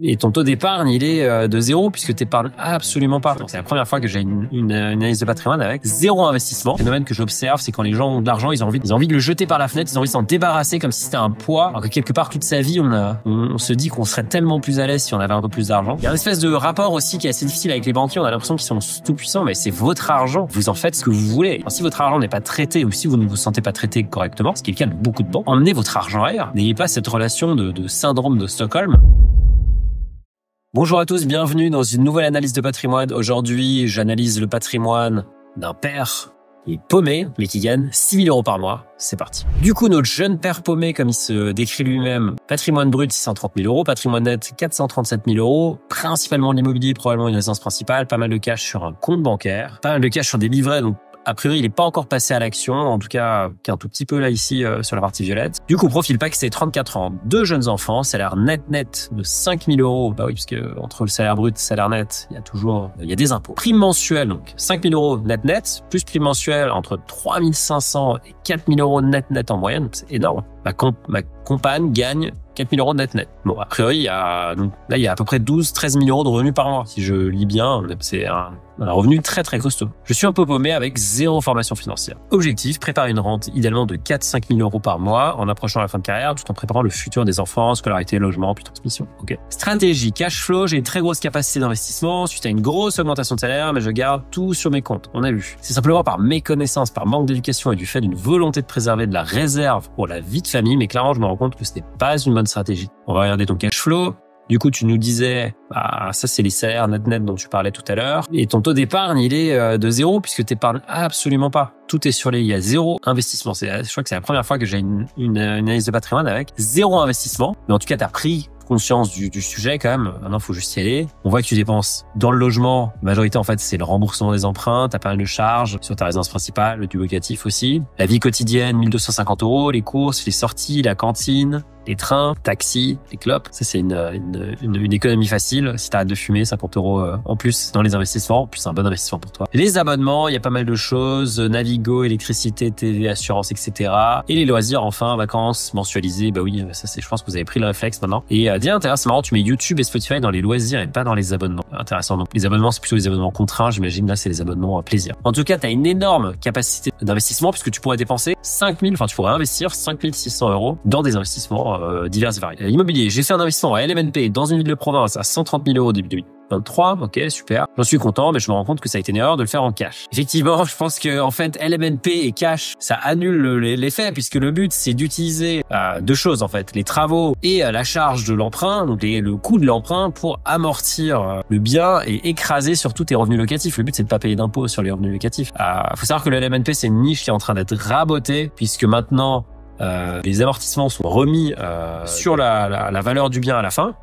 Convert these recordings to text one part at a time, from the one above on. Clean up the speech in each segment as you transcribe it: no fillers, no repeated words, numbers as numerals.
Et ton taux d'épargne, il est de 0 puisque tu épargnes absolument pas. Donc c'est la première fois que j'ai une analyse de patrimoine avec 0 investissement. Le phénomène que j'observe, c'est quand les gens ont de l'argent, ils ont envie de le jeter par la fenêtre, ils ont envie de s'en débarrasser comme si c'était un poids. Alors que quelque part, toute sa vie, on se dit qu'on serait tellement plus à l'aise si on avait un peu plus d'argent. Il y a une espèce de rapport aussi qui est assez difficile avec les banquiers. On a l'impression qu'ils sont tout puissants, mais c'est votre argent. Vous en faites ce que vous voulez. Alors, si votre argent n'est pas traité ou si vous ne vous sentez pas traité correctement, ce qui est le cas de beaucoup de banques, emmenez votre argent ailleurs. N'ayez pas cette relation de syndrome de Stockholm. Bonjour à tous, bienvenue dans une nouvelle analyse de patrimoine. Aujourd'hui, j'analyse le patrimoine d'un père qui est paumé, mais qui gagne 6 000 € par mois. C'est parti. Du coup, notre jeune père paumé, comme il se décrit lui-même, patrimoine brut 630 000 €, patrimoine net 437 000 €, principalement de l'immobilier, probablement une résidence principale, pas mal de cash sur un compte bancaire, pas mal de cash sur des livrets, donc a priori, il n'est pas encore passé à l'action, en tout cas qu'un tout petit peu là ici sur la partie violette. Du coup, profil PAC, c'est 34 ans, 2 jeunes enfants, salaire net de 5 000 €. Bah oui, parce que entre le salaire brut et le salaire net, il y a des impôts. Prime mensuelle, donc 5 000 € net, plus prime mensuelle entre 3 500 et 4 000 € net en moyenne, c'est énorme. Ma compagne gagne 4 000 € net. Bon, a priori, il y a à peu près 12-13 000 € de revenus par mois. Si je lis bien, c'est un revenu très très costaud. Je suis un peu paumé avec 0 formation financière. Objectif, préparer une rente idéalement de 4-5 000 € par mois en approchant la fin de carrière tout en préparant le futur des enfants, scolarité, logement, puis transmission. Ok. Stratégie, cash flow, j'ai une très grosse capacité d'investissement suite à une grosse augmentation de salaire, mais je garde tout sur mes comptes. On a vu. C'est simplement par méconnaissance, par manque d'éducation et du fait d'une volonté de préserver de la réserve pour la vie de famille, mais clairement, je me rends compte que ce n'est pas une bonne stratégie. On va regarder ton cash flow. Du coup, tu nous disais, ça c'est les salaires net dont tu parlais tout à l'heure. Et ton taux d'épargne, il est de 0 puisque tu épargnes absolument pas. Tout est il y a 0 investissement. Je crois que c'est la première fois que j'ai une analyse de patrimoine avec 0 investissement. Mais en tout cas, tu as pris conscience du sujet quand même. Maintenant, faut juste y aller. On voit que tu dépenses dans le logement. La majorité, en fait, c'est le remboursement des emprunts. T'as pas mal de charges sur ta résidence principale, du locatif aussi. La vie quotidienne, 1 250 €. Les courses, les sorties, la cantine, les trains, taxis, les clopes. Ça, c'est une économie facile. Si t'arrêtes de fumer, 50 € en plus dans les investissements. Puis c'est un bon investissement pour toi. Les abonnements, il y a pas mal de choses. Navigo, électricité, TV, assurance, etc. Et les loisirs, enfin, vacances, mensualisées. Bah oui, ça c'est, je pense que vous avez pris le réflexe maintenant. Et c'est marrant, tu mets YouTube et Spotify dans les loisirs et pas dans les abonnements. Intéressant. Donc, les abonnements, c'est plutôt les abonnements contraints. J'imagine, là, c'est les abonnements plaisir. En tout cas, t'as une énorme capacité d'investissement puisque tu pourrais dépenser tu pourrais investir 5 600 € dans des investissements divers et variés. Immobilier, j'ai fait un investissement à LMNP dans une ville de province à 130 000 € début 2023. Ok, super. J'en suis content, mais je me rends compte que ça a été une erreur de le faire en cash. Effectivement, je pense que, en fait, LMNP et cash, ça annule l'effet puisque le but, c'est d'utiliser deux choses, en fait. Les travaux et la charge de l'emprunt, donc le coût de l'emprunt pour amortir le bien et écraser surtout tes revenus locatifs. Le but, c'est de pas payer d'impôts sur les revenus locatifs. Faut savoir que le LMNP, c'est une niche qui est en train d'être rabotée puisque maintenant, les amortissements sont remis sur la valeur du bien à la fin.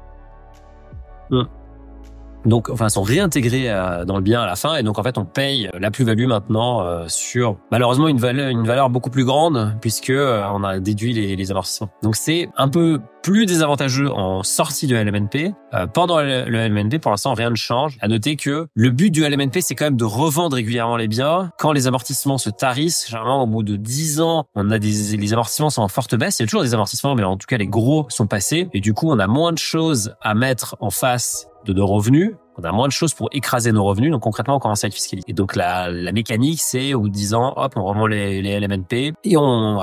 Donc, sont réintégrés dans le bien à la fin. Et donc, en fait, on paye la plus-value maintenant sur, malheureusement, une valeur beaucoup plus grande puisque on a déduit les amortissements. Donc, c'est un peu plus désavantageux en sortie de LMNP. Pendant le LMNP, pour l'instant, rien ne change. À noter que le but du LMNP, c'est quand même de revendre régulièrement les biens. Quand les amortissements se tarissent, généralement, au bout de 10 ans, les amortissements sont en forte baisse. Il y a toujours des amortissements, mais en tout cas, les gros sont passés. Et du coup, on a moins de choses à mettre en face de nos revenus, on a moins de choses pour écraser nos revenus, donc concrètement on commence à être fiscalisé. Et donc la mécanique c'est au bout de 10 ans, hop, on revend les LMNP et on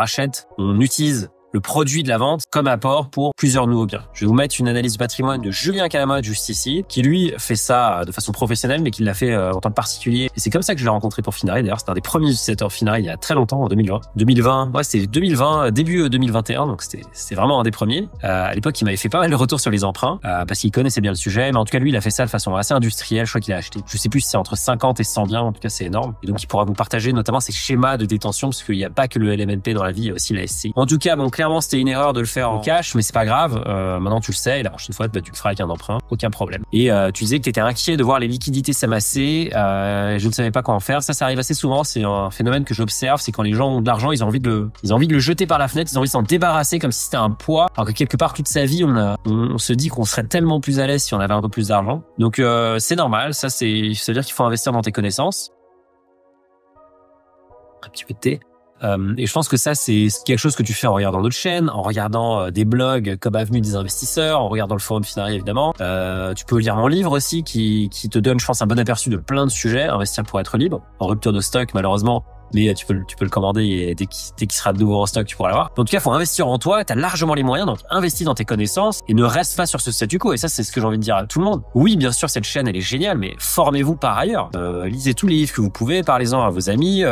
utilise le produit de la vente comme apport pour plusieurs nouveaux biens. Je vais vous mettre une analyse de patrimoine de Julien Calamotte juste ici, qui lui fait ça de façon professionnelle, mais qui l'a fait en tant que particulier. Et c'est comme ça que je l'ai rencontré pour Finari. D'ailleurs, c'était un des premiers utilisateurs Finari il y a très longtemps, en 2020. Ouais, c'était 2020, début 2021, donc c'était vraiment un des premiers. À l'époque, il m'avait fait pas mal de retours sur les emprunts, parce qu'il connaissait bien le sujet, mais en tout cas, lui, il a fait ça de façon assez industrielle. Je crois qu'il a acheté, je sais plus si c'est entre 50 et 100 biens, en tout cas, c'est énorme. Et donc, il pourra vous partager notamment ses schémas de détention, parce qu'il n'y a pas que le LMNP dans la vie, il y a aussi la SCI. En tout cas, bon, clairement, c'était une erreur de le faire en cash, mais c'est pas grave. Maintenant, tu le sais. Et la prochaine fois, tu le feras avec un emprunt. Aucun problème. Et tu disais que tu étais inquiet de voir les liquidités s'amasser. Je ne savais pas quoi en faire. Ça arrive assez souvent. C'est un phénomène que j'observe. C'est quand les gens ont de l'argent, ils ont envie de le jeter par la fenêtre. Ils ont envie de s'en débarrasser comme si c'était un poids. Alors que quelque part, toute sa vie, on se dit qu'on serait tellement plus à l'aise si on avait un peu plus d'argent. Donc, c'est normal. Ça veut dire qu'il faut investir dans tes connaissances. Un petit peu de thé. Et je pense que ça, c'est quelque chose que tu fais en regardant d'autres chaînes, en regardant des blogs comme Avenue des investisseurs, en regardant le forum Finari évidemment. Tu peux lire mon livre aussi qui te donne, je pense, un bon aperçu de plein de sujets. Investir pour être libre, en rupture de stock malheureusement. Mais tu peux le commander et dès qu'il sera de nouveau en stock, tu pourras l'avoir. En tout cas, faut investir en toi. T'as largement les moyens, donc investis dans tes connaissances et ne reste pas sur ce statu quo. Et ça, c'est ce que j'ai envie de dire à tout le monde. Oui, bien sûr, cette chaîne, elle est géniale, mais formez-vous par ailleurs. Lisez tous les livres que vous pouvez, parlez-en à vos amis,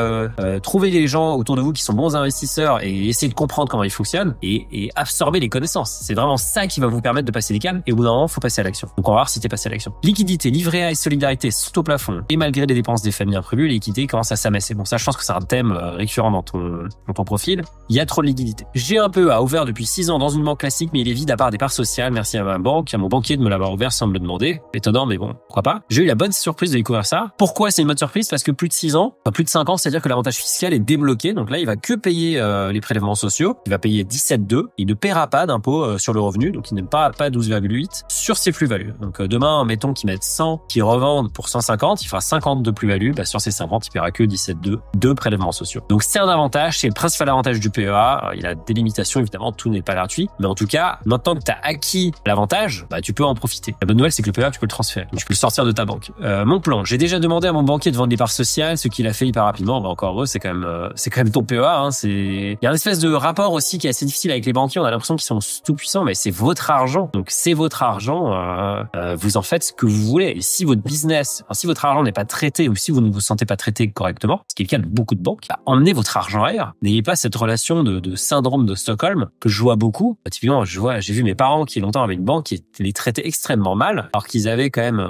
trouvez les gens autour de vous qui sont bons investisseurs et essayez de comprendre comment ils fonctionnent et absorbez les connaissances. C'est vraiment ça qui va vous permettre de passer des caps et au bout d'un moment, faut passer à l'action. Donc, on va voir si t'es passé à l'action. Liquidité, livret A et solidarité sont au plafond et malgré les dépenses des familles imprévues, les liquidités commencent à s'amasser. Bon, ça, je pense que c'est un thème récurrent dans ton profil. Il y a trop de liquidité. J'ai un PEA ouvert depuis 6 ans dans une banque classique, mais il est vide à part des parts sociales. Merci à ma banque, à mon banquier de me l'avoir ouvert sans me le demander. Étonnant, mais bon, pourquoi pas. J'ai eu la bonne surprise de découvrir ça. Pourquoi c'est une bonne surprise? Parce que plus de 6 ans, enfin plus de 5 ans, c'est-à-dire que l'avantage fiscal est débloqué. Donc là, il va que payer les prélèvements sociaux. Il va payer 17,2. Il ne paiera pas d'impôt sur le revenu. Donc il ne paiera pas 12,8 sur ses plus-values. Donc demain, mettons qu'ils mettent 100, qu'ils revendent pour 150, il fera 50 de plus-value. Sur ces 50, il paiera que 17,2 de prélèvements sociaux. Donc c'est un avantage, c'est le principal avantage du PEA. Il a des limitations, évidemment, tout n'est pas gratuit. Mais en tout cas, maintenant que tu as acquis l'avantage, tu peux en profiter. La bonne nouvelle, c'est que le PEA, tu peux le transférer. Donc, tu peux le sortir de ta banque. Mon plan, j'ai déjà demandé à mon banquier de vendre des parts sociales, ce qu'il a fait hyper rapidement. Encore heureux, c'est quand même ton PEA. Hein. Il y a une espèce de rapport aussi qui est assez difficile avec les banquiers. On a l'impression qu'ils sont tout puissants, mais c'est votre argent. Donc c'est votre argent. Vous en faites ce que vous voulez. Et si votre business, si votre argent n'est pas traité ou si vous ne vous sentez pas traité correctement, ce qui est le cas de beaucoup de banques, emmenez votre argent ailleurs. N'ayez pas cette relation de syndrome de Stockholm que je vois beaucoup. Typiquement, j'ai vu mes parents qui longtemps avaient une banque qui les traitait extrêmement mal, alors qu'ils avaient quand même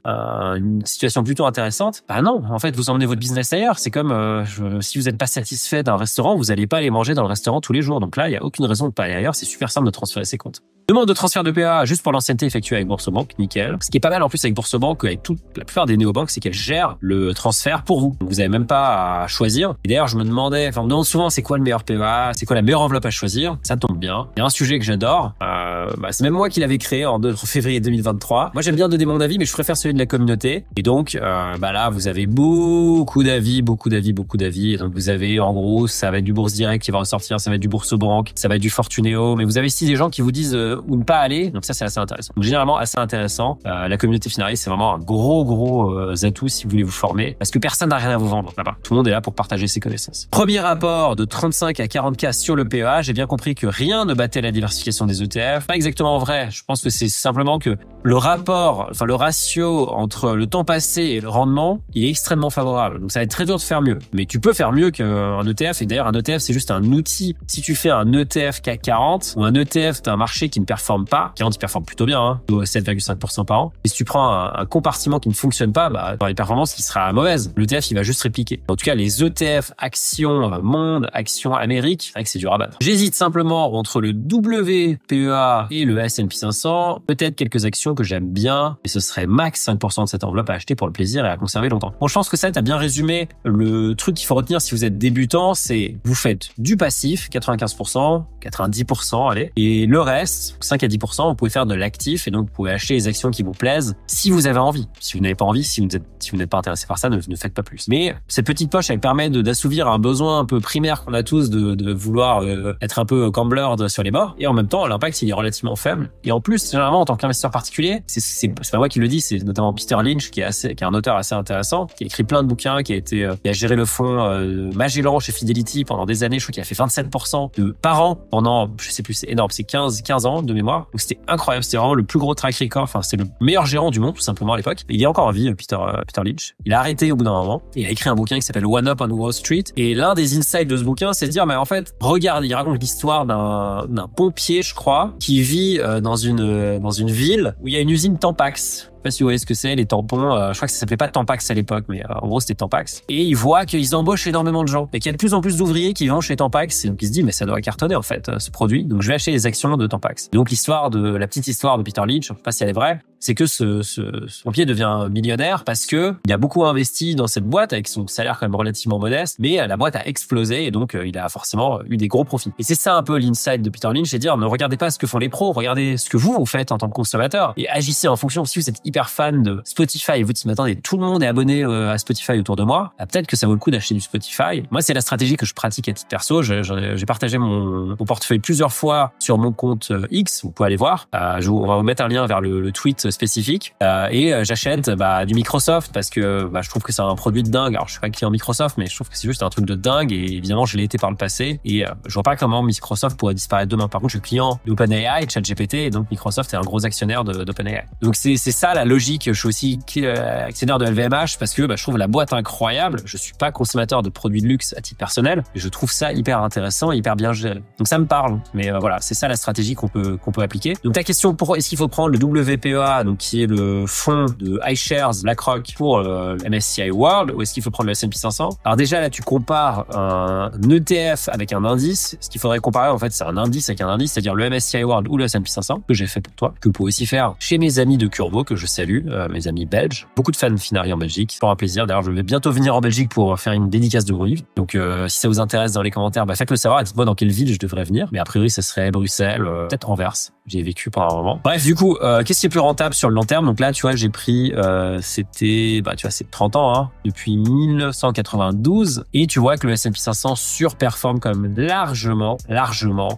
une situation plutôt intéressante. Non, en fait, vous emmenez votre business ailleurs. C'est comme si vous n'êtes pas satisfait d'un restaurant, vous n'allez pas aller manger dans le restaurant tous les jours. Donc là, il n'y a aucune raison de pas aller ailleurs. C'est super simple de transférer ses comptes. Demande de transfert de PEA juste pour l'ancienneté effectuée avec Boursorama, nickel. Ce qui est pas mal en plus avec Boursorama, avec la plupart des néobanques, c'est qu'elles gèrent le transfert pour vous. Donc vous avez même pas à choisir. Et d'ailleurs, je me demandais, on me demande souvent c'est quoi le meilleur PEA, c'est quoi la meilleure enveloppe à choisir. Ça tombe bien. Il y a un sujet que j'adore. C'est même moi qui l'avais créé en février 2023. Moi, j'aime bien donner mon avis, mais je préfère celui de la communauté. Et donc, là, vous avez beaucoup d'avis. Et donc, vous avez, en gros, ça va être du Bourse Direct qui va ressortir, ça va être du Boursobank, ça va être du Fortunéo. Mais vous avez ici des gens qui vous disent où ne pas aller. Donc ça, c'est assez intéressant. Donc généralement, assez intéressant. La communauté Finari, c'est vraiment un gros atout si vous voulez vous former. Parce que personne n'a rien à vous vendre là-bas. Tout le monde est là pour partager ses connaissances. Premier rapport de 35 à 40K sur le PEA. J'ai bien compris que rien ne battait la diversification des ETF. Pas exactement vrai. Je pense que c'est simplement que le ratio entre le temps passé et le rendement, il est extrêmement favorable. Donc ça va être très dur de faire mieux. Mais tu peux faire mieux qu'un ETF. Et d'ailleurs, un ETF, c'est juste un outil. Si tu fais un ETF CAC 40 ou un ETF d'un marché qui ne performe pas, 40 il performe plutôt bien, 7,5% par an. Et si tu prends un compartiment qui ne fonctionne pas, dans les performances qui sera mauvaise. L'ETF, il va juste répliquer. En tout cas, les ETF, actions monde, actions Amérique, c'est vrai que c'est du rabat. J'hésite simplement entre le WPEA et le S&P 500. Peut-être quelques actions que j'aime bien, et ce serait max 5% de cette enveloppe à acheter pour le plaisir et à conserver longtemps. Bon, je pense que ça, t'as bien résumé. Le truc qu'il faut retenir si vous êtes débutant, c'est vous faites du passif, 95%, 90%, allez, et le reste, 5 à 10%, vous pouvez faire de l'actif et donc vous pouvez acheter les actions qui vous plaisent si vous avez envie. Si vous n'avez pas envie, si vous n'êtes pas intéressé par ça, ne faites pas plus. Mais cette petite poche, elle permet d'assouvir un besoin un peu primaire qu'on a tous de vouloir être un peu gambler sur les bords. Et en même temps, l'impact, il est relativement faible. Et en plus, généralement, en tant qu'investisseur particulier, c'est pas moi qui le dis, c'est notamment Peter Lynch, qui est un auteur assez intéressant, qui a écrit plein de bouquins, qui a géré le fonds Magellan chez Fidelity pendant des années. Je crois qu'il a fait 27% par an pendant, je sais plus, c'est énorme, c'est 15 ans de mémoire. Donc c'était incroyable, c'était vraiment le plus gros track record. Enfin, c'était le meilleur gérant du monde, tout simplement, à l'époque. Et il est encore en vie, Peter Lynch. Il a arrêté au bout d'un moment. Et il a écrit un bouquin qui s'appelle One Up on Wall Street. Et l'un des insights de ce bouquin, c'est de dire, mais en fait, regarde, il raconte l'histoire d'un pompier, je crois, qui vit dans une ville où il y a une usine Tampax. Je sais pas si vous voyez ce que c'est, les tampons. Je crois que ça s'appelait pas Tampax à l'époque, mais en gros c'était Tampax. Et il voit qu'ils embauchent énormément de gens et qu'il y a de plus en plus d'ouvriers qui vont chez Tampax. Et donc il se dit mais ça doit cartonner en fait ce produit. Donc je vais acheter les actions de Tampax. Donc la petite histoire de Peter Lynch, je sais pas si elle est vraie, c'est que ce pompier devient millionnaire parce que il a beaucoup investi dans cette boîte avec son salaire quand même relativement modeste, mais la boîte a explosé et donc il a forcément eu des gros profits. Et c'est ça un peu l'insight de Peter Lynch, c'est dire ne regardez pas ce que font les pros, regardez ce que vous faites en tant que consommateur et agissez en fonction. Si vous êtes hyper hyper fan de Spotify et vous dites, mais attendez, tout le monde est abonné à Spotify autour de moi, peut-être que ça vaut le coup d'acheter du Spotify. Moi, c'est la stratégie que je pratique à titre perso. J'ai partagé mon portefeuille plusieurs fois sur mon compte X, vous pouvez aller voir. On va vous mettre un lien vers le tweet spécifique. Et j'achète du Microsoft parce que je trouve que c'est un produit de dingue. Alors, je suis pas client Microsoft, mais je trouve que c'est juste un truc de dingue et évidemment, je l'ai été par le passé et je vois pas comment Microsoft pourrait disparaître demain. Par contre, je suis client d'OpenAI, ChatGPT et donc Microsoft est un gros actionnaire d'OpenAI. Donc c'est ça la logique. Je suis aussi actionnaire de LVMH parce que je trouve la boîte incroyable. Je suis pas consommateur de produits de luxe à titre personnel, mais je trouve ça hyper intéressant et hyper bien géré. Donc ça me parle. Mais voilà, c'est ça la stratégie qu'on peut appliquer. Donc ta question, est-ce qu'il faut prendre le WPEA, donc qui est le fonds de iShares BlackRock pour MSCI World, ou est-ce qu'il faut prendre le S&P 500? Alors déjà là, tu compares un ETF avec un indice. Ce qu'il faudrait comparer en fait, c'est un indice avec un indice, c'est-à-dire le MSCI World ou le S&P 500 que j'ai fait pour toi, que vous pouvez aussi faire chez mes amis de Curvo que je salue, mes amis belges. Beaucoup de fans Finari en Belgique, c'est pour un plaisir. D'ailleurs, je vais bientôt venir en Belgique pour faire une dédicace de mon livre. Donc si ça vous intéresse dans les commentaires, faites-le savoir. Dites-moi dans quelle ville je devrais venir. Mais a priori, ça serait Bruxelles, peut-être Anvers. J'y ai vécu pendant un moment. Bref, du coup, qu'est-ce qui est plus rentable sur le long terme? Donc là, tu vois, j'ai pris, c'était, tu vois, c'est 30 ans, hein, depuis 1992. Et tu vois que le S&P 500 surperforme quand même largement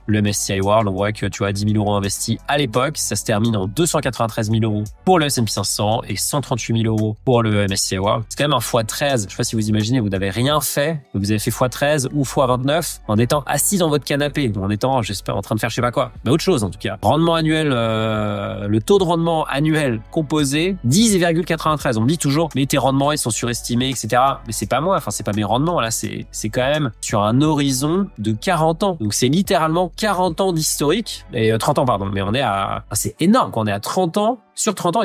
le MSCI World. On voit que, tu vois, 10 000 euros investis à l'époque, ça se termine en 293 000 euros pour le S&P 500 et 138 000 euros pour le MSCI World. C'est quand même un x13. Je sais pas si vous imaginez, vous n'avez rien fait, vous avez fait x13 ou x29 en étant assis dans votre canapé, ou en étant, j'espère, en train de faire je sais pas quoi. Mais autre chose, en tout cas. Rendement annuel, le taux de rendement annuel composé, 10,93. On me dit toujours, mais tes rendements, ils sont surestimés, etc. Mais c'est pas moi, enfin, c'est pas mes rendements, là, c'est quand même sur un horizon de 40 ans. Donc, c'est littéralement 40 ans d'historique, et 30 ans, pardon. Mais on est c'est énorme, quand on est à 30 ans, sur 30 ans,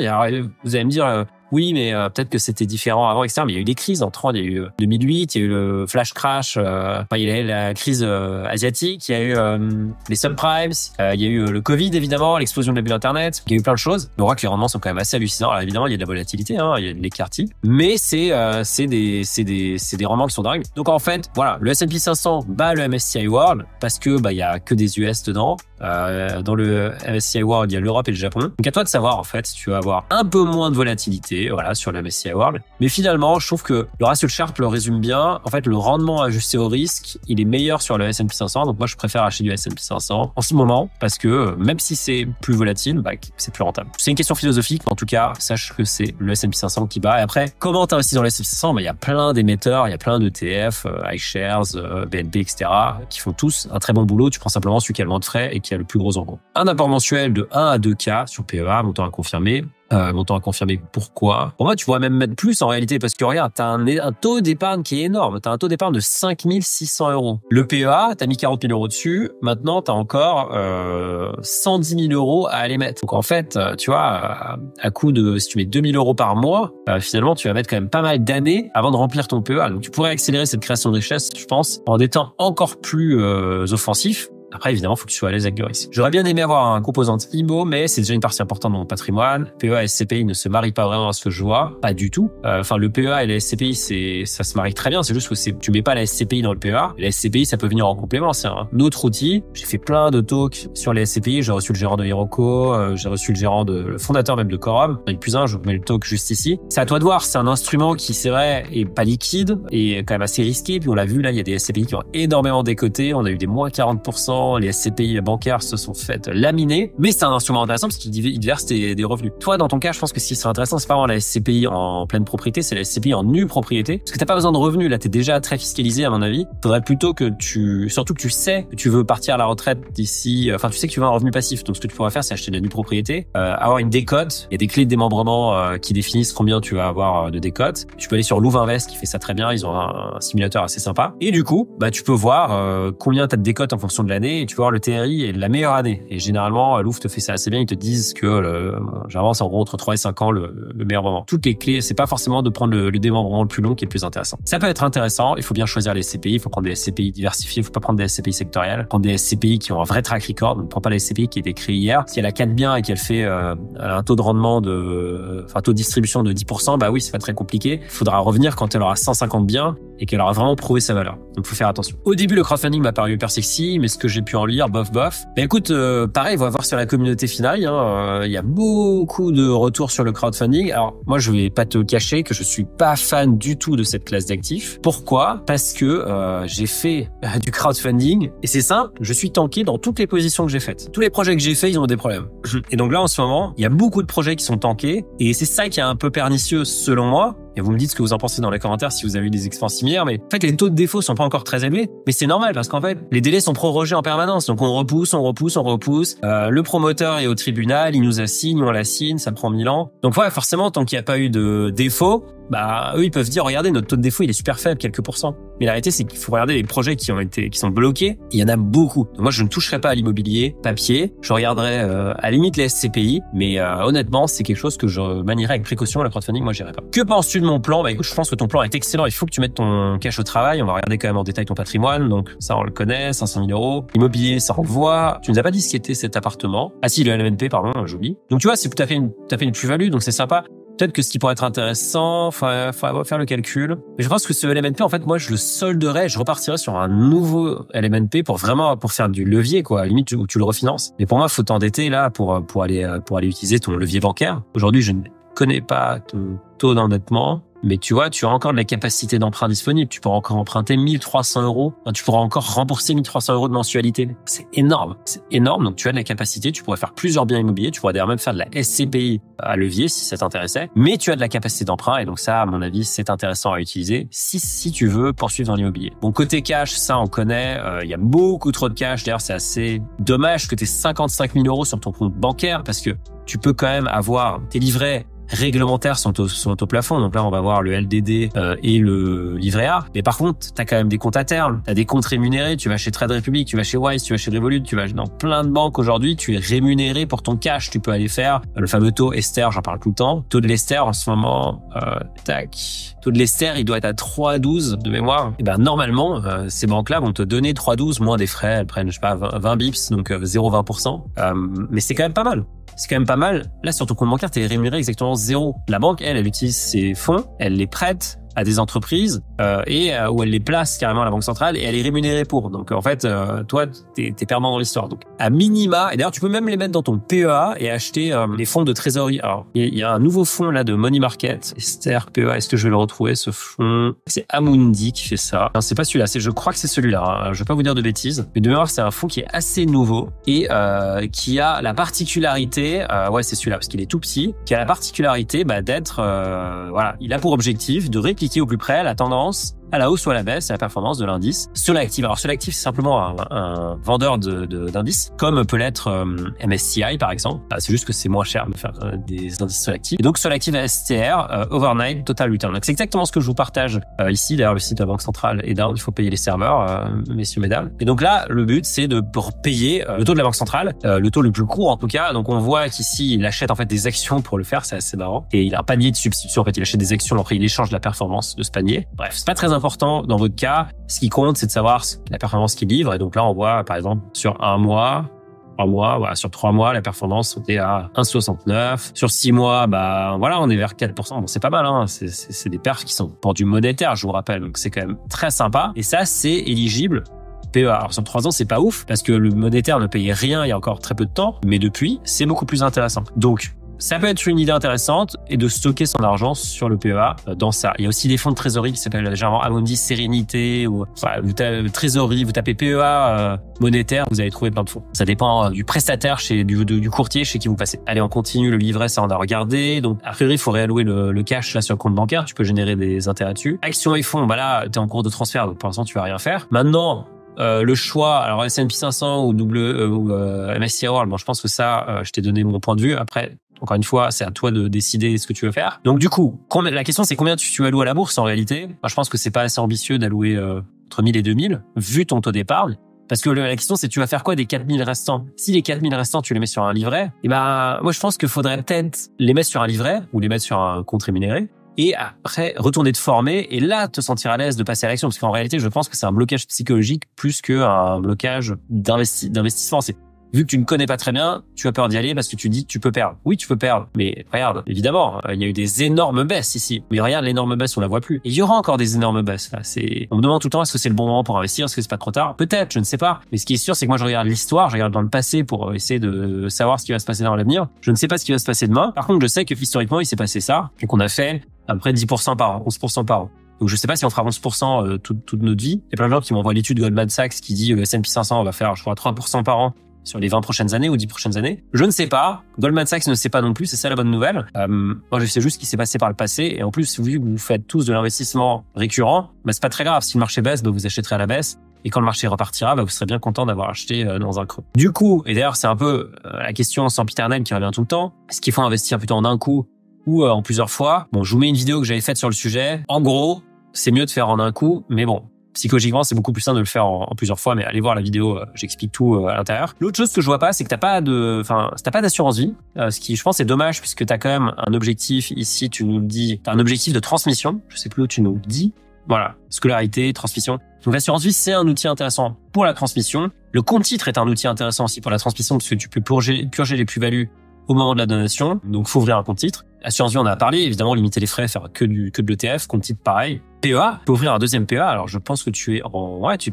vous allez me dire, oui, mais peut-être que c'était différent avant, etc. Mais il y a eu des crises en 30. Il y a eu 2008, il y a eu le flash crash, il y a eu la crise asiatique, il y a eu les subprimes, il y a eu le Covid, évidemment, l'explosion de la bulle Internet. Il y a eu plein de choses. On voit que les rendements sont quand même assez hallucinants. Alors évidemment, il y a de la volatilité, hein, il y a de l'écart type, mais c'est des rendements qui sont dingues. Donc en fait, voilà, le S&P 500 bat le MSCI World parce que il y a que des US dedans. Dans le MSCI World, il y a l'Europe et le Japon. Donc à toi de savoir en fait si tu veux avoir un peu moins de volatilité, voilà, sur le MSCI World. Mais finalement, je trouve que le ratio de Sharpe le résume bien. En fait, le rendement ajusté au risque, il est meilleur sur le S&P 500. Donc moi, je préfère acheter du S&P 500 en ce moment parce que même si c'est plus volatile, c'est plus rentable. C'est une question philosophique. En tout cas, sache que c'est le S&P 500 qui bat. Et après, comment t'investis dans le S&P 500? Il y a plein d'émetteurs, il y a plein d'ETF, iShares, BNP, etc. qui font tous un très bon boulot. Tu prends simplement celui qui a le moins de frais et qui a le plus gros encours. Un apport mensuel de 1 à 2K sur PEA, montant à confirmer. Pourquoi? Pour moi, tu pourrais même mettre plus en réalité parce que regarde, t'as un taux d'épargne qui est énorme. T'as un taux d'épargne de 5 600 euros. Le PEA, t'as mis 40 000 euros dessus. Maintenant, t'as encore 110 000 euros à aller mettre. Donc en fait, tu vois, à coût de, si tu mets 2 000 euros par mois, finalement, tu vas mettre quand même pas mal d'années avant de remplir ton PEA. Donc tu pourrais accélérer cette création de richesse, je pense, en étant encore plus offensif. Après, évidemment, il faut que tu sois à l'aise avec le risque. J'aurais bien aimé avoir un composante IMO, mais c'est déjà une partie importante de mon patrimoine. PEA et SCPI ne se marient pas vraiment à ce que je vois. Pas du tout. Le PEA et la SCPI, ça se marie très bien. C'est juste que tu mets pas la SCPI dans le PEA. Et la SCPI, ça peut venir en complément. C'est un autre outil. J'ai fait plein de talks sur les SCPI. J'ai reçu le gérant de Hiroko. J'ai reçu le fondateur même de Quorum. Il y en a plus un, je vous mets le talk juste ici. C'est à toi de voir. C'est un instrument qui, c'est vrai, est pas liquide et quand même assez risqué. Puis on l'a vu, là, il y a des SCPI qui ont énormément décoté. On a eu des moins 40%. Les SCPI bancaires se sont faites laminer, mais c'est un instrument intéressant parce qu'il verse des revenus. Toi, dans ton cas, je pense que ce qui serait intéressant, c'est pas vraiment la SCPI en pleine propriété, c'est la SCPI en nue propriété, parce que t'as pas besoin de revenus, là, t'es déjà très fiscalisé, à mon avis. Faudrait plutôt surtout que tu sais que tu veux partir à la retraite d'ici, tu sais que tu veux un revenu passif, donc ce que tu pourrais faire, c'est acheter de la nue propriété, avoir une décote, il y a des clés de démembrement qui définissent combien tu vas avoir de décote. Tu peux aller sur Louvainvest qui fait ça très bien, ils ont un simulateur assez sympa, et du coup, tu peux voir combien t'as de décote en fonction de l'année, et tu peux voir le TRI est la meilleure année. Et généralement, Louvre te fait ça assez bien. Ils te disent que généralement, c'est en gros entre 3 et 5 ans le meilleur moment. Toutes les clés, c'est pas forcément de prendre le démembrement le plus long qui est le plus intéressant. Ça peut être intéressant. Il faut bien choisir les SCPI. Il faut prendre des SCPI diversifiés. Il faut pas prendre des SCPI sectoriels. Prendre des SCPI qui ont un vrai track record. Ne prends pas les SCPI qui a été créée hier. Si elle a 4 biens et qu'elle fait un taux de rendement taux de distribution de 10%, oui, c'est pas très compliqué. Il faudra revenir quand elle aura 150 biens et qu'elle aura vraiment prouvé sa valeur. Donc, faut faire attention. Au début, le crowdfunding m'a paru hyper sexy, mais ce que j'ai pu en lire, bof. Mais écoute, pareil, on va voir sur la communauté finale. Il y a beaucoup de retours sur le crowdfunding. Alors, moi, je vais pas te cacher que je suis pas fan du tout de cette classe d'actifs. Pourquoi? Parce que j'ai fait du crowdfunding et c'est simple, je suis tanké dans toutes les positions que j'ai faites. Tous les projets que j'ai faits, ils ont des problèmes. Et donc là, en ce moment, il y a beaucoup de projets qui sont tankés et c'est ça qui est un peu pernicieux selon moi. Et vous me dites ce que vous en pensez dans les commentaires si vous avez eu des expériences similaires. Mais en fait, les taux de défaut sont pas encore très élevés. Mais c'est normal parce qu'en fait, les délais sont prorogés en permanence. Donc on repousse. Le promoteur est au tribunal, il nous assigne, on l'assigne, ça prend 1000 ans. Donc ouais, forcément, tant qu'il n'y a pas eu de défaut, eux, ils peuvent dire, regardez, notre taux de défaut, il est super faible, quelques pourcents. Mais la réalité, c'est qu'il faut regarder les projets qui sont bloqués. Il y en a beaucoup. Donc moi, je ne toucherai pas à l'immobilier papier. Je regarderai, à la limite, les SCPI. Mais, honnêtement, c'est quelque chose que je manierai avec précaution. Le crowdfunding, moi, j'irai pas. Que penses-tu de mon plan? Écoute, je pense que ton plan est excellent. Il faut que tu mettes ton cash au travail. On va regarder quand même en détail ton patrimoine. Donc, ça, on le connaît. 500 000 euros. Immobilier, ça renvoie. Tu nous as pas dit ce qu'était cet appartement. Ah si, le LMNP, pardon, j'oublie. Donc, tu vois, c'est tout à fait une plus-value. Donc, c'est sympa. Peut-être que ce qui pourrait être intéressant, faut faire le calcul. Mais je pense que ce LMNP, en fait, moi, je le solderais, je repartirais sur un nouveau LMNP pour faire du levier, quoi, à la limite, où tu le refinances. Mais pour moi, faut t'endetter, là, pour aller utiliser ton levier bancaire. Aujourd'hui, je ne connais pas ton taux d'endettement. Mais tu vois, tu as encore de la capacité d'emprunt disponible. Tu pourras encore emprunter 1300 euros. Tu pourras encore rembourser 1300 euros de mensualité. C'est énorme. C'est énorme. Donc, tu as de la capacité. Tu pourrais faire plusieurs biens immobiliers. Tu pourrais d'ailleurs même faire de la SCPI à levier si ça t'intéressait. Mais tu as de la capacité d'emprunt. Et donc ça, à mon avis, c'est intéressant à utiliser si tu veux poursuivre dans l'immobilier. Bon, côté cash, ça, on connaît. Il y a beaucoup trop de cash. D'ailleurs, c'est assez dommage que tu aies 55 000 euros sur ton compte bancaire parce que tu peux quand même avoir tes livrets réglementaires sont au plafond. Donc là, on va voir le LDD et le livret A. Mais par contre, tu as quand même des comptes à terme. Tu as des comptes rémunérés. Tu vas chez Trade Republic, tu vas chez Wise, tu vas chez Revolut, tu vas dans plein de banques aujourd'hui. Tu es rémunéré pour ton cash. Tu peux aller faire le fameux taux Esther, j'en parle tout le temps. Taux de l'Esther en ce moment, taux de l'Esther, il doit être à 3,12 de mémoire. Et normalement, ces banques-là vont te donner 3,12 moins des frais. Elles prennent, je sais pas, 20 bips, donc 0,20%. Mais c'est quand même pas mal. C'est quand même pas mal. Là, sur ton compte bancaire, t'es rémunéré exactement 0. La banque, elle utilise ses fonds, elle les prête à des entreprises où elle les place carrément à la banque centrale et elle est rémunérée pour. Donc en fait, toi, t'es perdant dans l'histoire. Donc à minima, et d'ailleurs tu peux même les mettre dans ton PEA et acheter les fonds de trésorerie. Alors il y a un nouveau fonds là de Money Market, Esther PEA. Est-ce que je vais le retrouver ce fonds? C'est Amundi qui fait ça. Non, c'est pas celui-là. Je crois que c'est celui-là. Je vais pas vous dire de bêtises, mais de mémoire c'est un fonds qui est assez nouveau et qui a la particularité, c'est celui-là parce qu'il est tout petit, qui a la particularité d'être, il a pour objectif de répliquer au plus près la tendance à la hausse ou à la baisse, à la performance de l'indice Solactive. Alors Solactive, c'est simplement un vendeur d'indices, comme peut l'être MSCI par exemple. C'est juste que c'est moins cher de faire des indices Solactive. Et donc Solactive STR, Overnight Total Return. Donc c'est exactement ce que je vous partage ici. D'ailleurs, le site de la Banque Centrale est down, il faut payer les serveurs, messieurs, mesdames. Et donc là, le but, c'est de payer le taux de la Banque Centrale, le taux le plus court en tout cas. Donc on voit qu'ici, il achète en fait des actions pour le faire, c'est assez marrant. Et il a un panier de substitution, en fait, il achète des actions, après il échange la performance de ce panier. Bref, c'est pas très important dans votre cas. Ce qui compte, c'est de savoir la performance qu'il livre. Et donc là, on voit, par exemple, sur un mois, 3 mois, sur 3 mois, la performance était à 1,69. Sur 6 mois, on est vers 4%. Bon, c'est pas mal, hein. C'est des perfs qui sont pour du monétaire, je vous rappelle. Donc c'est quand même très sympa. Et ça, c'est éligible PEA. Alors sur 3 ans, c'est pas ouf parce que le monétaire ne payait rien il y a encore très peu de temps. Mais depuis, c'est beaucoup plus intéressant. Donc, ça peut être une idée intéressante et de stocker son argent sur le PEA dans ça. Il y a aussi des fonds de trésorerie qui s'appellent genre Amundi Sérénité ou trésorerie, vous tapez PEA monétaire, vous allez trouver plein de fonds. Ça dépend du prestataire du courtier chez qui vous passez. Allez, on continue le livret, ça on a regardé. Donc a priori, il faut réallouer le cash là sur le compte bancaire, tu peux générer des intérêts dessus. Actions et fonds, là t'es en cours de transfert, donc pour l'instant tu vas rien faire. Maintenant, le choix, alors S&P 500 ou MSCI World, je pense que ça, je t'ai donné mon point de vue. Après, encore une fois, c'est à toi de décider ce que tu veux faire. Donc du coup, la question c'est combien tu alloues à la bourse en réalité. Je pense que c'est pas assez ambitieux d'allouer entre 1000 et 2000 vu ton taux d'épargne. Parce que la question c'est tu vas faire quoi des 4000 restants? Si les 4000 restants tu les mets sur un livret, moi je pense qu'il faudrait peut-être les mettre sur un livret ou les mettre sur un compte rémunéré. Et après, retourner te former et là, te sentir à l'aise de passer à l'action. Parce qu'en réalité, je pense que c'est un blocage psychologique plus qu'un blocage d'investissement. vu que tu ne connais pas très bien, tu as peur d'y aller parce que tu dis que tu peux perdre. Oui, tu peux perdre, mais regarde, évidemment, il y a eu des énormes baisses ici. Mais regarde, l'énorme baisse, on la voit plus. Et il y aura encore des énormes baisses. Là, on me demande tout le temps, est-ce que c'est le bon moment pour investir? Est-ce que c'est pas trop tard? Peut-être, je ne sais pas. Mais ce qui est sûr, c'est que moi, je regarde l'histoire, je regarde dans le passé pour essayer de savoir ce qui va se passer dans l'avenir. Je ne sais pas ce qui va se passer demain. Par contre, je sais que historiquement, il s'est passé ça et qu'on a fait à peu près 10% par an, 11% par an. Donc je sais pas si on fera 11% toute notre vie. Il y a plein de gens qui m'envoient l'étude Goldman Sachs qui dit le S&P 500 va faire, je crois, 3% par an sur les 20 prochaines années ou 10 prochaines années. Je ne sais pas. Goldman Sachs ne sait pas non plus. C'est ça la bonne nouvelle. Moi, je sais juste ce qui s'est passé par le passé. Et en plus, vu que vous faites tous de l'investissement récurrent, bah, c'est pas très grave. Si le marché baisse, bah, vous achèterez à la baisse. Et quand le marché repartira, bah, vous serez bien content d'avoir acheté dans un creux. Du coup, et d'ailleurs, c'est un peu la question sempiternelle qui revient tout le temps. Est-ce qu'il faut investir plutôt en un coup ou en plusieurs fois? Bon, je vous mets une vidéo que j'avais faite sur le sujet. En gros, c'est mieux de faire en un coup, mais bon, psychologiquement, c'est beaucoup plus simple de le faire en plusieurs fois, mais allez voir la vidéo, j'explique tout à l'intérieur. L'autre chose que je vois pas, c'est que t'as pas d'assurance vie, ce qui, je pense, est dommage puisque t'as quand même un objectif ici, tu nous le dis, t'as un objectif de transmission, je sais plus où tu nous le dis. Voilà, scolarité, transmission. Donc l'assurance vie, c'est un outil intéressant pour la transmission. Le compte titre est un outil intéressant aussi pour la transmission parce que tu peux purger les plus-values au moment de la donation. Donc, faut ouvrir un compte titre. Assurance vie, on en a parlé. Évidemment, limiter les frais, faire que de l'ETF. Compte titre, pareil. PEA, peut ouvrir un deuxième PEA. Alors, je pense que tu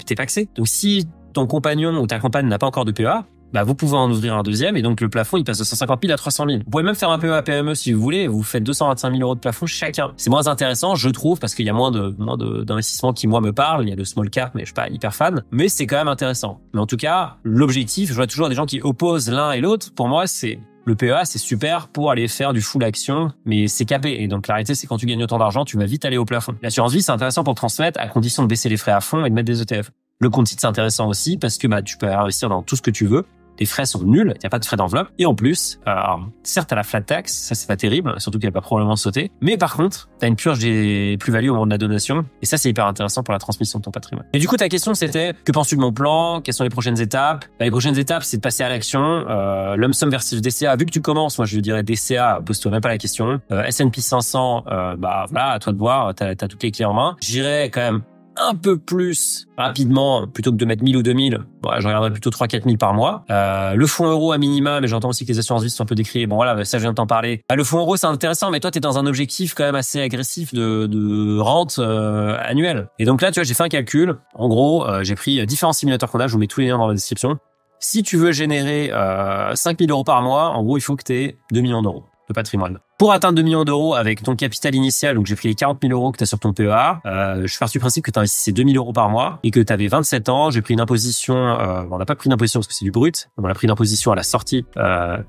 t'es paxé. Donc, si ton compagnon ou ta compagne n'a pas encore de PEA, bah, vous pouvez en ouvrir un deuxième. Et donc, le plafond, il passe de 150 000 à 300 000. Vous pouvez même faire un PEA PME si vous voulez. Vous faites 225 000 euros de plafond chacun. C'est moins intéressant, je trouve, parce qu'il y a moins d'investissements qui, moi, me parlent. Il y a le small cap, mais je suis pas hyper fan. Mais c'est quand même intéressant. Mais en tout cas, l'objectif, je vois toujours des gens qui opposent l'un et l'autre. Pour moi, le PEA, c'est super pour aller faire du full action, mais c'est capé. Et donc, la réalité, c'est quand tu gagnes autant d'argent, tu vas vite aller au plafond. L'assurance vie, c'est intéressant pour transmettre à condition de baisser les frais à fond et de mettre des ETF. Le compte titre, c'est intéressant aussi parce que, tu peux investir dans tout ce que tu veux. Les frais sont nuls, il n'y a pas de frais d'enveloppe. Et en plus, certes, t'as la flat tax, ça c'est pas terrible, surtout qu'elle va pas probablement sauter. Mais par contre, t'as une purge des plus-values au moment de la donation. Et ça, c'est hyper intéressant pour la transmission de ton patrimoine. Et du coup, ta question, c'était, que penses-tu de mon plan? Quelles sont les prochaines étapes? Les prochaines étapes, c'est de passer à l'action. Lump sum versus DCA. Vu que tu commences, moi, je dirais DCA, pose-toi même pas la question. S&P 500, voilà, à toi de voir, t'as toutes les clés en main. J'irais quand même un peu plus rapidement, plutôt que de mettre 1000 ou 2000, je regarderais plutôt 3-4 000 par mois. Le fonds euro à minima, mais j'entends aussi que les assurances vie sont un peu décriées. Bon voilà, ça je viens de t'en parler. Le fonds euro c'est intéressant, mais toi t'es dans un objectif quand même assez agressif de rente annuelle. Et donc là, tu vois, j'ai fait un calcul. En gros, j'ai pris différents simulateurs comptables, je vous mets tous les liens dans la description. Si tu veux générer 5 000 euros par mois, en gros, il faut que tu aies 2 millions d'euros de patrimoine. Pour atteindre 2 millions d'euros avec ton capital initial, donc j'ai pris les 40 000 euros que tu as sur ton PEA, je suis parti du principe que tu investissais 2 000 euros par mois et que tu avais 27 ans. J'ai pris une imposition, on n'a pas pris une imposition parce que c'est du brut, on a pris une imposition à la sortie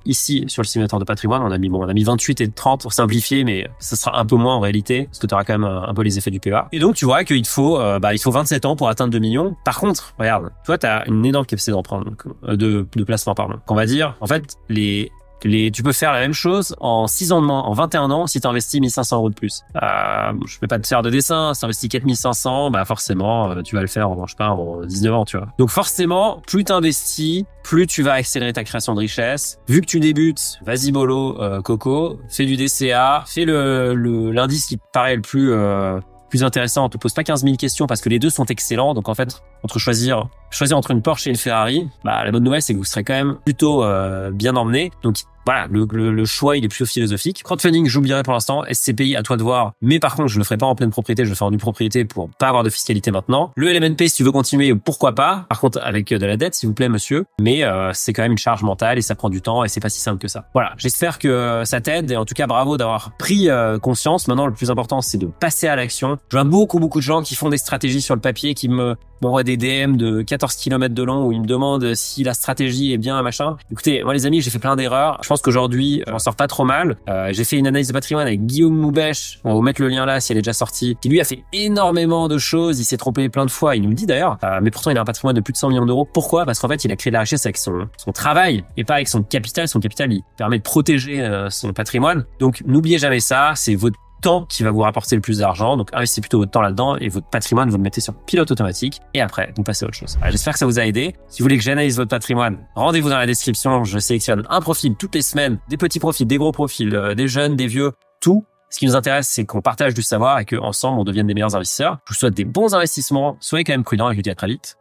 ici sur le simulateur de patrimoine. On a mis 28 et 30 pour simplifier, mais ça sera un peu moins en réalité parce que tu auras quand même un peu les effets du PEA. Et donc tu vois qu'il faut 27 ans pour atteindre 2 millions. Par contre, regarde, toi tu as une énorme capacité d'emprunt, de placement, pardon. On va dire, en fait, tu peux faire la même chose en 6 ans de moins, en 21 ans, si tu investis 1 500 euros de plus. Je vais pas te faire de dessin, si tu investis 4 500, forcément, tu vas le faire en 19 ans, tu vois. Donc forcément, plus tu investis, plus tu vas accélérer ta création de richesse. Vu que tu débutes, vas-y mollo, coco, fais du DCA, fais l'indice qui te paraît le plus intéressant. On te pose pas 15 000 questions parce que les deux sont excellents. Donc en fait, choisir entre une Porsche et une Ferrari, la bonne nouvelle, c'est que vous serez quand même plutôt bien emmené. Donc voilà, le choix, il est plutôt philosophique. Crowdfunding, j'oublierai pour l'instant. SCPI, à toi de voir. Mais par contre, je le ferai pas en pleine propriété, je le ferai en nue propriété pour pas avoir de fiscalité maintenant. Le LMNP, si tu veux continuer, pourquoi pas. Par contre, avec de la dette, s'il vous plaît, monsieur. Mais c'est quand même une charge mentale et ça prend du temps et c'est pas si simple que ça. Voilà, j'espère que ça t'aide et en tout cas, bravo d'avoir pris conscience. Maintenant, le plus important, c'est de passer à l'action. Je vois beaucoup de gens qui font des stratégies sur le papier, qui m'envoient des DM de 14 km de long où ils me demandent si la stratégie est bien, machin. Écoutez, moi les amis, j'ai fait plein d'erreurs. Je pense qu'aujourd'hui, j'en sors pas trop mal. J'ai fait une analyse de patrimoine avec Guillaume Moubèche. On va vous mettre le lien là si elle est déjà sortie. Qui lui a fait énormément de choses. Il s'est trompé plein de fois. Il nous le dit d'ailleurs. Mais pourtant, il a un patrimoine de plus de 100 millions d'euros. Pourquoi? Parce qu'en fait, il a créé de la richesse avec son travail et pas avec son capital. Son capital, il permet de protéger son patrimoine. Donc, n'oubliez jamais ça. C'est votre temps qui va vous rapporter le plus d'argent. Donc, investissez plutôt votre temps là-dedans et votre patrimoine, vous le mettez sur pilote automatique et après, vous passez à autre chose. J'espère que ça vous a aidé. Si vous voulez que j'analyse votre patrimoine, rendez-vous dans la description. Je sélectionne un profil toutes les semaines, des petits profils, des gros profils, des jeunes, des vieux, tout. Ce qui nous intéresse, c'est qu'on partage du savoir et qu'ensemble, on devienne des meilleurs investisseurs. Je vous souhaite des bons investissements. Soyez quand même prudents et je vous dis à très vite.